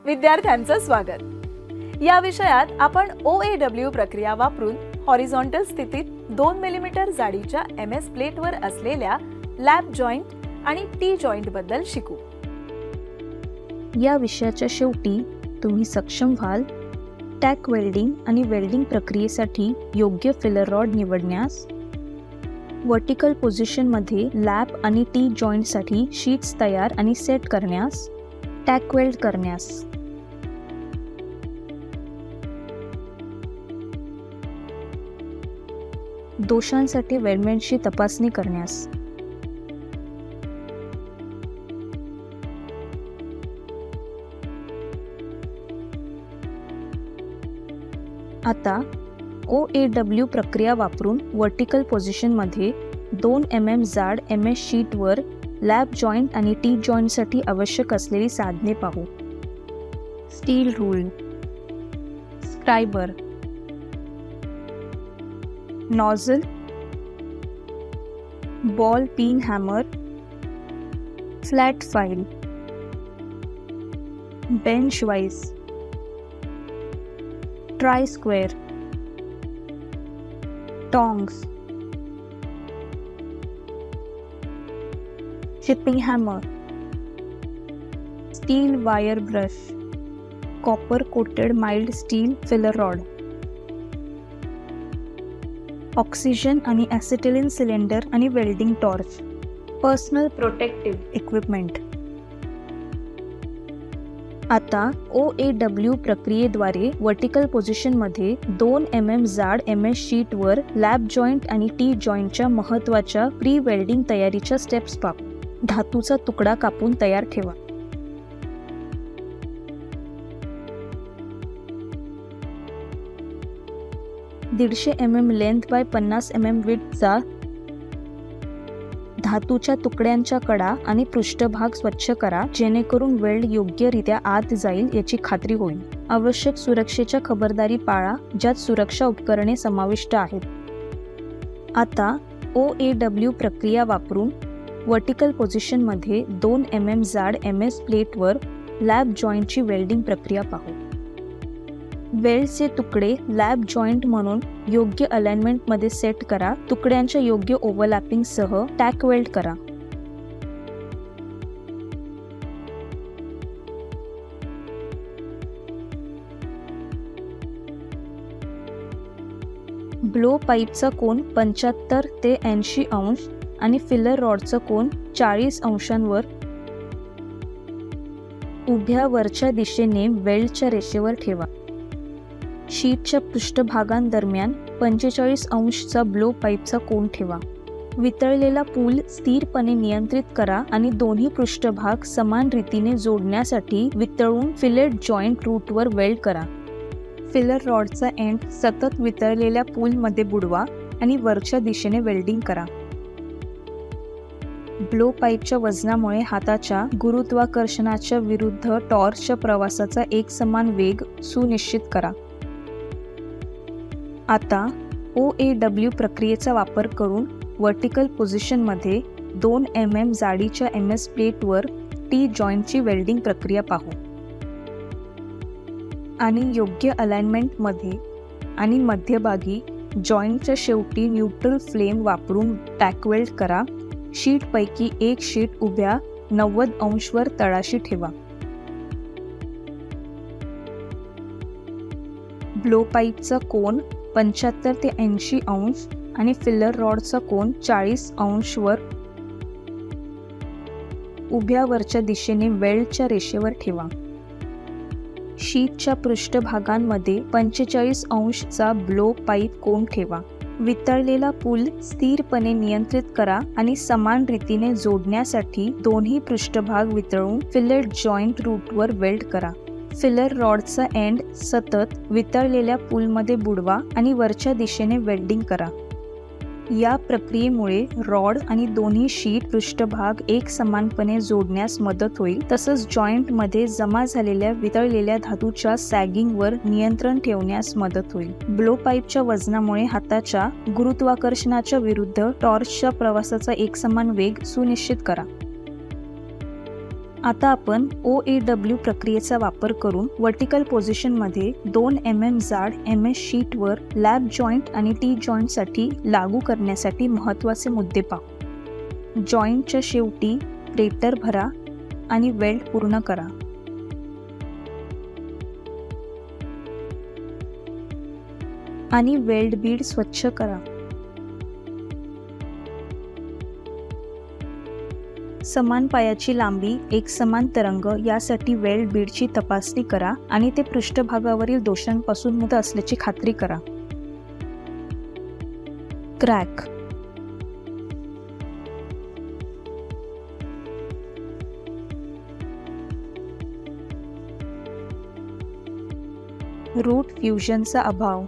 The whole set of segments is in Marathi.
विद्यार्थ्यांचं स्वागत। या विषयात आपण OAW प्रक्रिया वापरून हॉरिझॉन्टल स्थितीत 2 मिलीमीटर जाडीच्या MS प्लेटवर असलेल्या लॅप जॉइंट आणि टी जॉइंट बद्दल शिकू। या विषयाच्या शेवटी तुम्ही सक्षम व्हाल टॅक वेल्डिंग आणि वेल्डिंग प्रक्रियेसाठी योग्य फिलर रॉड निवडण्यास, वर्टिकल पोझिशनमध्ये लॅप आणि टी जॉइंटसाठी शीट्स तयार आणि सेट करण्यास, टॅक वेल्ड करण्यास। दोषांसाठी वेल्डमेंटची तपासणी करण्यास। आता OAW प्रक्रिया वापरून वर्टिकल पोझिशनमध्ये 2 mm जाड MS शीटवर लॅप जॉइंट आणि टी जॉइंटसाठी आवश्यक असलेली साधने पाहू। Steel rule, scriber, nozzle, ball pin hammer, flat file, bench vice, try square, tongs, chipping hammer, steel wire brush, copper coated mild steel filler rod, oxygen आणि ॲसिटिलीन सिलेंडर आणि welding torch, personal protective equipment. आता OAW प्रक्रियेद्वारे वर्टिकल पोझिशनमध्ये 2 mm जाड MS शीटवर लॅप जॉइंट आणि टी जॉइंटच्या महत्त्वाच्या प्री वेल्डिंग तयारीच्या स्टेप्स पाहू। धातूचा तुकडा कापून तयार ठेवा। दीडशे mm लेंथ बाय 50 mm विड्थचा धातूच्या तुकड्यांच्या कडा आणि पृष्ठभाग स्वच्छ करा, जेणेकरून वेल्ड योग्यरित्या आत जाईल याची खात्री होईल। आवश्यक सुरक्षेच्या खबरदारी पाळा, ज्यात सुरक्षा उपकरणे समाविष्ट आहेत। आता OAW प्रक्रिया वापरून वर्टिकल पोझिशनमध्ये 2 mm जाड MS प्लेटवर लॅप जॉइंटची वेल्डिंग प्रक्रिया पाहू। वेल्डचे तुकडे लॅप जॉइंट म्हणून योग्य अलाइनमेंटमध्ये सेट करा। तुकड्यांच्या योग्य ओव्हरलॅपिंगसह टॅक वेल्ड करा। ब्लो पाईपचा कोन 75 ते 80 अंश आणि फिलर रॉडचा कोन 40 अंशांवर उभ्या वरच्या दिशेने वेल्डच्या रेषेवर ठेवा। शीटच्या पृष्ठभागांदरम्यान 45 अंशचा ब्लो पाईपचा कोन ठेवा। वितळलेला पूल स्थिरपणे नियंत्रित करा आणि दोन्ही पृष्ठभाग समान रीतीने जोडण्यासाठी वितळून फिलेट जॉइंट रूटवर वेल्ड करा। फिलर रॉडचा एंड सतत वितळलेल्या पूलमध्ये बुडवा आणि वरच्या दिशेने वेल्डिंग करा। ब्लो पाईपच्या वजनामुळे हाताच्या गुरुत्वाकर्षणाच्या विरुद्ध टॉर्चच्या प्रवासाचा एकसमान वेग सुनिश्चित करा। आता OAW प्रक्रियेचा वापर करून वर्टिकल पोझिशनमध्ये 2 mm जाडीच्या MS प्लेटवर टी जॉइंटची वेल्डिंग प्रक्रिया पाहू आणि योग्य अलाइनमेंटमध्ये आणि मध्यभागी जॉइंटच्या शेवटी न्यूट्रल फ्लेम वापरून टॅक वेल्ड करा। शीटपैकी एक शीट उभ्या 90 अंशवर तळाशी ठेवा। ब्लो पाईपचा कोन 75 ते 80 अंश आणि फिलर रॉडचा कोन 40 अंशवर उभ्या वरच्या दिशेने वेल्डच्या रेषेवर ठेवा। शीटच्या पृष्ठभागांमध्ये 45 अंशचा ब्लो पाईप कोन ठेवा। वितळलेला पूल स्थिरपणे नियंत्रित करा आणि समान रीतीने जोडण्यासाठी दोन्ही पृष्ठभाग वितळून फिलेट जॉइंट रूटवर वेल्ड करा। फिलर रॉडचा एंड सतत वितळलेल्या पूलमध्ये बुडवा आणि वरच्या दिशेने वेल्डिंग करा। या प्रक्रियेमुळे रॉड आणि दोन्ही शीट पृष्ठभाग एकसमानपणे जोडण्यास मदत होईल, तसंच जॉइंटमध्ये जमा झालेल्या वितळलेल्या धातूच्या सॅगिंगवर नियंत्रण ठेवण्यास मदत होईल। ब्लो पाईपच्या वजनामुळे हाताच्या गुरुत्वाकर्षणाच्या विरुद्ध टॉर्चच्या प्रवासाचा एकसमान वेग सुनिश्चित करा। आता आपण OAW प्रक्रियेचा वापर करून वर्टिकल पोझिशनमध्ये 2 mm जाड MS शीटवर लॅब जॉईंट आणि टी जॉईंटसाठी लागू करण्यासाठी महत्त्वाचे मुद्दे पाहू. जॉईंटच्या शेवटी क्रेटर भरा आणि वेल्ड पूर्ण करा. आणि वेल्ड बीड स्वच्छ करा. समान पायाची लांबी, एक समान तरंग यासाठी वेल्ड बीडची तपासणी करा आणि ते पृष्ठभागावरील दोषांपासून मुक्त असल्याची खात्री करा. क्रॅक. रूट फ्युजनचा अभाव.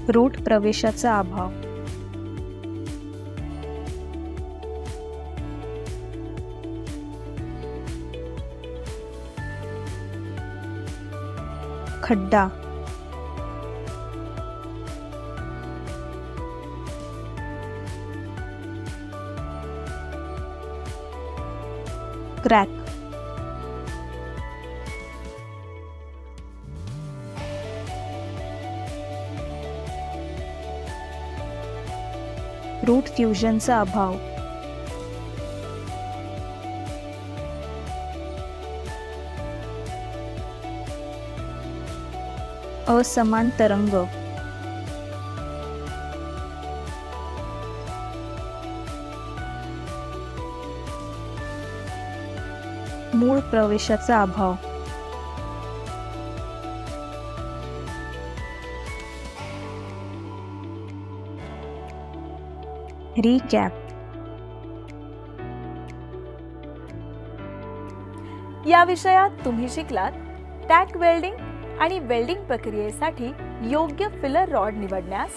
रूट प्रवेशाचा अभाव. खड्डा. क्रॅक. रूट फ्युजनचा अभाव. असमान तरंग. मूळ प्रवेशाचा अभाव. रिकॅप. या विषयात तुम्ही शिकलात टॅक वेल्डिंग आणि वेल्डिंग प्रक्रियेसाठी योग्य फिलर रॉड निवडण्यास,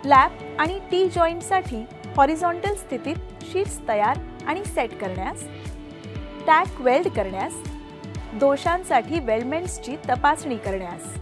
लॅप आणि टी जॉईंटसाठी हॉरिझॉन्टल स्थितीत शीट्स तयार आणि सेट करण्यास, टॅक वेल्ड करण्यास, दोषांसाठी वेल्डमेंट्सची तपासणी करण्यास.